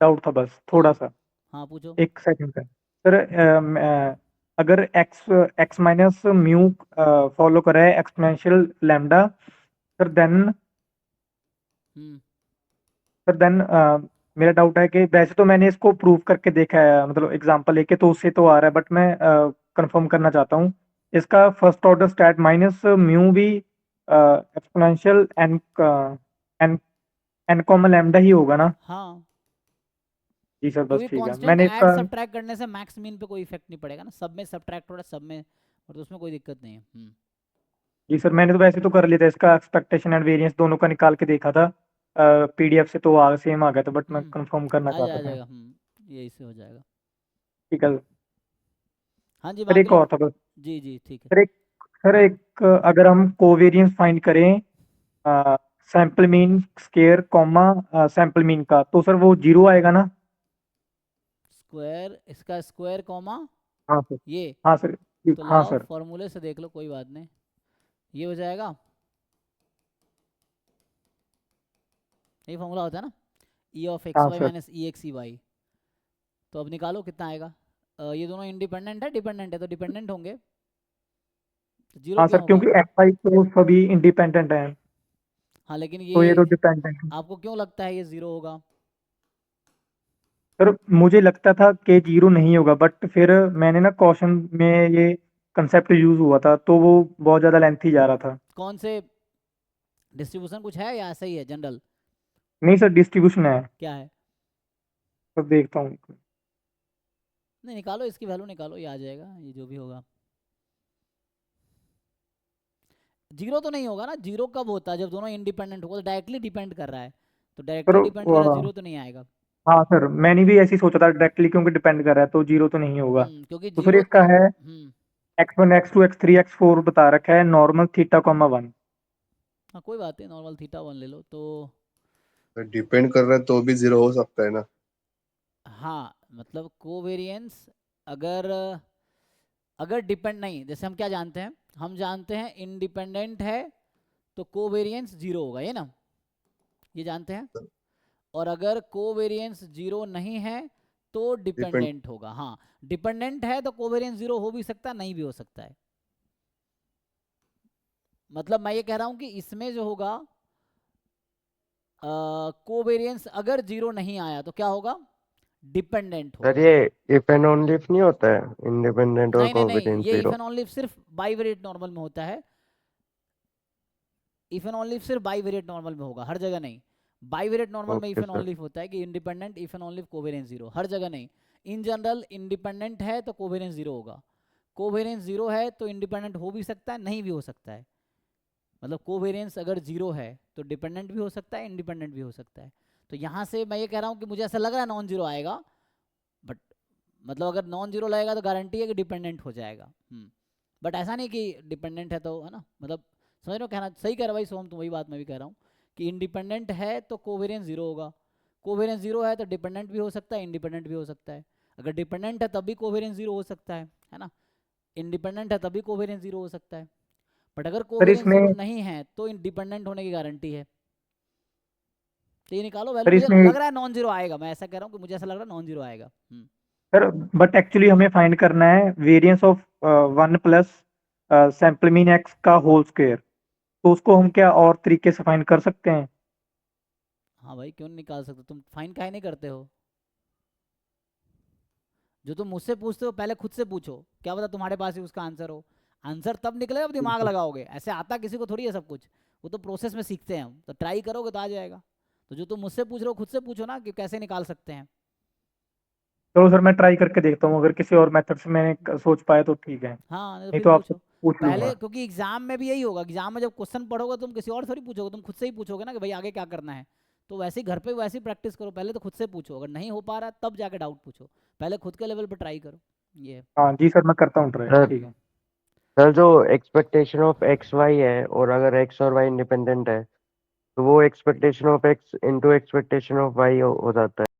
Doubt था बस हाँ थोड़ा सा, हाँ पूछो। 1 सेकंड का। सर अगर x x minus mu follow करे एक्सपोनेंशियल लैम्डा, सर देन हम्म। सर देन मेरा डाउट है कि वैसे तो मैंने इसको प्रूव करके देखा है, मतलब एग्जांपल लेके तो उससे तो आ रहा है, बट मैं कंफर्म करना चाहता हूँ। इसका first order stat minus mu भी exponential N N N common lambda ही होगा ना? हाँ, जी सर, बस क्योंकि ठीक है, कांस्टेंट मैंने ऐड इसका। सब्ट्रैक्ट करने से मैक्स मीन पे कोई इफेक्ट नहीं पड़ेगा ना, सब में सब्ट्रैक्ट हो रहा है सब में, और तो उसमें कोई दिक्कत नहीं है। जी सर, मैंने तो वैसे तो कर लिया था, इसका एक्सपेक्टेशन एंड वेरिएंस दोनों का निकाल के देखा था पीडीएफ से, तो सेम आ गया था, बट मैं हम्म। कंफर्म करना चाहता आ था। जाएगा। यही से हो जाएगा। ठीक है। हाँ जी सर बाकी एक लोग। और था बस। जी जी ठीक है। सर एक सर एक अगर हम कोवेरिएंस फाइंड करें sample mean square comma sample mean का, तो सर वो जीरो आएगा ना? स्क्वायर, इसका स्क्वायर कॉमा हाँ सर। ये, हाँ सर। तो हाँ लगाओ सर। फॉर्मूले से देख लो, कोई बात नहीं, ये हो जाएगा। यही फॉर्मूला होता है ना, ई ऑफ एक्स हाँ why sir. Minus E x E Y. तो अब निकालो कितना आएगा। ये दोनों इंडिपेंडेंट है, डिपेंडेंट है, तो डिपेंडेंट होंगे, तो जीरो हाँ क्यों सर, होगा। क्योंकि एक्स वाई तो सभी इंडिपेंडेंट हैं, हाँ लेकिन तो ये तो ये डिपेंडेंट है। आपको क्यों लगता है ये जीरो होगा। सर मुझे लगता था कि जीरो नहीं होगा, बट फिर मैंने ना क्वेश्चन में ये कंसेप्ट यूज हुआ था, तो वो बहुत ज़्यादा लेंथी जा रहा था। कौन से डिस्ट्रीब्यूशन कुछ है या ऐसा ही है जनरल। नहीं सर, डिस्ट्रीब्यूशन है। क्या है। तो देखता हूँ। नहीं निकालो, इसकी वैल्यू निकालो, ये आ जाएगा, ये जो भी होगा। जीरो तो नहीं होगा ना, जीरो कब होता है जब दोनों इंडिपेंडेंट होगा, तो डायरेक्टली डिपेंड कर रहा है, तो सर डायरेक्टली डिपेंड कर रहा है, जीरो तो नहीं आएगा। हाँ सर, मैंने भी ऐसे ही सोचा था डायरेक्टली, क्योंकि डिपेंड कर रहा है तो जीरो तो नहीं होगा। क्योंकि तो फिर जीरो इसका है हम्म। x1 x2 x3 x4 बता रखा है, नॉर्मल थीटा कॉमा 1। हाँ कोई बात नहीं, नॉर्मल थीटा वन ले लो तो। डिपेंड कर रहा है तो भी जीरो हो सकता है ना। हाँ मतलब कोवेरिएंस, अगर अगर डिपेंड नहीं, जैसे हम क्या जानते हैं, हम जानते हैं इंडिपेंडेंट है तो कोवेरिएंस जीरो होगा, ये ना, ये जानते हैं। और अगर कोवेरिएंस जीरो नहीं है तो डिपेंड। डिपेंडेंट होगा। हाँ, डिपेंडेंट है तो कोवेरिएंस जीरो हो भी सकता है, नहीं भी हो सकता है। मतलब मैं ये कह रहा हूं कि इसमें जो होगा कोवेरिएंस अगर जीरो नहीं आया तो क्या होगा, डिपेंडेंट सर होगा। ये इफ एंड ओनली इफ नहीं होता है, इंडिपेंडेंट और नहीं नहीं नहीं, कोवेरिएंट ये इफ जीरो। एंड ओनली सिर्फ बाईवेरिएट नॉर्मल में होता है। इफ एंड ओनली सिर्फ बाईवेरिएट नॉर्मल में होगा, हर जगह नहीं। बाईवेरिएट नॉर्मल में if okay and sir. Only होता है कि independent if and only covariance zero, हर जगह नहीं। इन जनरल इंडिपेंडेंट है तो कोवेरिएंस जीरो होगा, कोवेरिएंस जीरो है तो इंडिपेंडेंट हो भी सकता है, नहीं भी हो सकता है। मतलब कोवेरिएंस अगर जीरो है तो डिपेंडेंट भी हो सकता है, इंडिपेंडेंट भी हो सकता है। तो यहाँ से मैं ये कह रहा हूँ कि मुझे ऐसा लग रहा है नॉन जीरो आएगा, बट मतलब अगर नॉन जीरो लगेगा तो गारंटी है कि डिपेंडेंट हो जाएगा। बट ऐसा नहीं कि डिपेंडेंट है तो, है ना, मतलब समझ रहे हो, कहना सही कह रहा भाई सोम, तो वही बात मैं भी कह रहा हूँ कि इंडिपेंडेंट है तो कोवेरिएंस जीरो होगा, कोवेरिएंस जीरो है तो डिपेंडेंट भी हो सकता है, इंडिपेंडेंट भी हो सकता है। अगर डिपेंडेंट है तब भी कोवेरिएंस जीरो हो सकता है ना, इंडिपेंडेंट है तभी कोवेरिएंस जीरो हो सकता है। बट अगर सर कोवेरिएंस इसमें जीरो नहीं है तो इंडिपेंडेंट होने की गारंटी है। तो ये निकालो वैल्यू, सर मुझे इसमें लग रहा है नॉन जीरो आएगा, मैं ऐसा कह रहा हूँ कि मुझे ऐसा लग रहा है नॉन जीरो आएगा। सर, बट एक्चुअली हमें फाइंड करना है variance of 1 plus sample mean x का होल स्क्वायर, तो उसको हम क्या और तरीके से फाइंड कर सकते हैं? हाँ भाई क्यों नहीं निकाल सकते, तुम फाइन काहे नहीं करते हो। जो तुम मुझसे पूछते हो पहले खुद से पूछो, क्या पता तुम्हारे पास ही उसका आंसर हो। आंसर तब निकलेगा जब दिमाग लगाओगे, ऐसे आता किसी को थोड़ी है सब कुछ, वो तो प्रोसेस में सीखते हैं हम, तो ट्राई करोगे तो आ जाएगा। तो जो तुम मुझसे पूछ रहे हो खुद से पूछो ना कि कैसे निकाल सकते हैं। चलो सर, मैं ट्राई करके देखता हूँ, अगर किसी और मेथड से मैंने सोच पाया तो ठीक है, हाँ नहीं तो नहीं फिर तो आपसे पूछो। पूछ पहले लूंगा। क्योंकि एग्जाम में भी यही होगा, एग्जाम में जब क्वेश्चन पढ़ोगे तुम किसी और थोड़ी पूछोगे, तुम खुद से ही पूछोगे ना कि भाई आगे क्या करना है। तो वैसे ही घर पे वैसे ही प्रैक्टिस करो, पहले तो खुद से पूछो, अगर नहीं हो पा रहा तब जाके डाउट पूछो, पहले खुद के लेवल पर ट्राई करो। ये है। हाँ जी सर, मैं करता हूँ ट्राई, सर ठीक है। सर जो एक्सपेक्टेशन ऑफ एक्स वाई है, और अगर एक्स और वाई इंडिपेंडेंट है, तो वो expectation of X into expectation of Y हो जाता है।